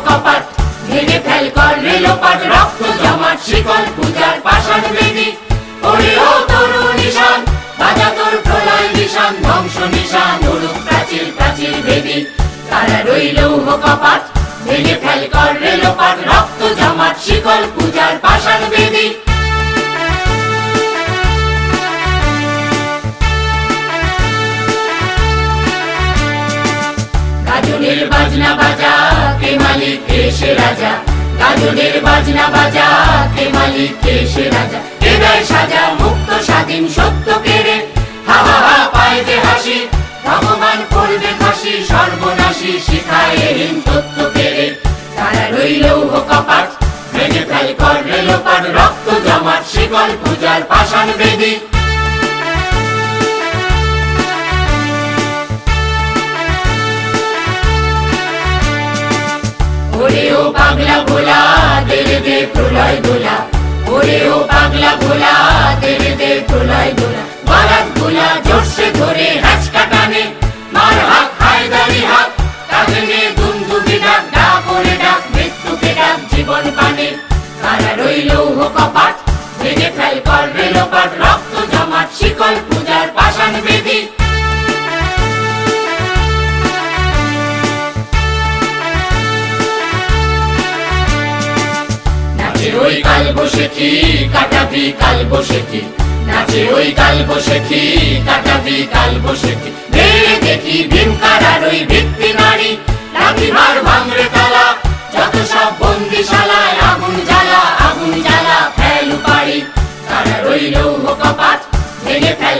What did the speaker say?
কপাট, ভেঙে ফেল কর রেলোপাট, রক্ত জমাট শিকল পূজার পাষাণ বেদী। ওরে ও তরু নিশান, বাজা তোর প্রলয় নিশান, ধ্বংস নিশান উড়ুক প্রাচীর প্রাচীর বেদী। তারা রইল কপাট, ভেঙে ফেল কর রেলোপাট, রক্ত জমাট শিকল পূজার পাষাণ বেদী। গাজনের বাজনা বাজা, কে মালিক কে সে রাজা, গাজনের বাজনা বাজা, কে মালিক কে সে রাজা। কে দেয় সাজা মুক্ত স্বাধীন সত্য কেড়ে, হা হা হা পায় যে হাসি, ভগবান করবে ফাঁসি সর্বনাশী শিখায় এহীন তত্ত্ব কেড়ে। তারা রইল কপাট, ভেঙে ফেল কর রেলোপাট, রক্ত জমাট শিকল পূজার পাষাণ বেদী। ওরে ও পাগলা ভোলা, দেরে দে প্রলয় দোলা, ওরে ও পাগলা ভোলা, দেরে দে প্রলয় দোলা। বারাত গোলা জোরসে ধরে হ্যাচকা টানে, মার হাক হায়দারি হাক, কাঁধে নে দুমদুমি ডাক, ডাক ওরে ডাক মৃত্যুকে ডাক জীবন পানে। তারা রইল কপাট, ভেঙে ফেল কর রেলোপাট, রক্ত জমাট শিকল পূজার পাষাণ বেদী। নাচে ওই কাল বসেছি কাটাবি কাল বসেছি, নাচে ওই কাল বসেছি কাটাবি কাল বসেছি। ভেবে দেখি ভীমকারার ওই ভিত্তি নারী, লাঠি মার ভাঙরে তালা, যত সব বন্দিশালায় আগুন জ্বালা আগুন জ্বালা ফেল পারি। তারা রইল কপাট, ভেঙে ফেল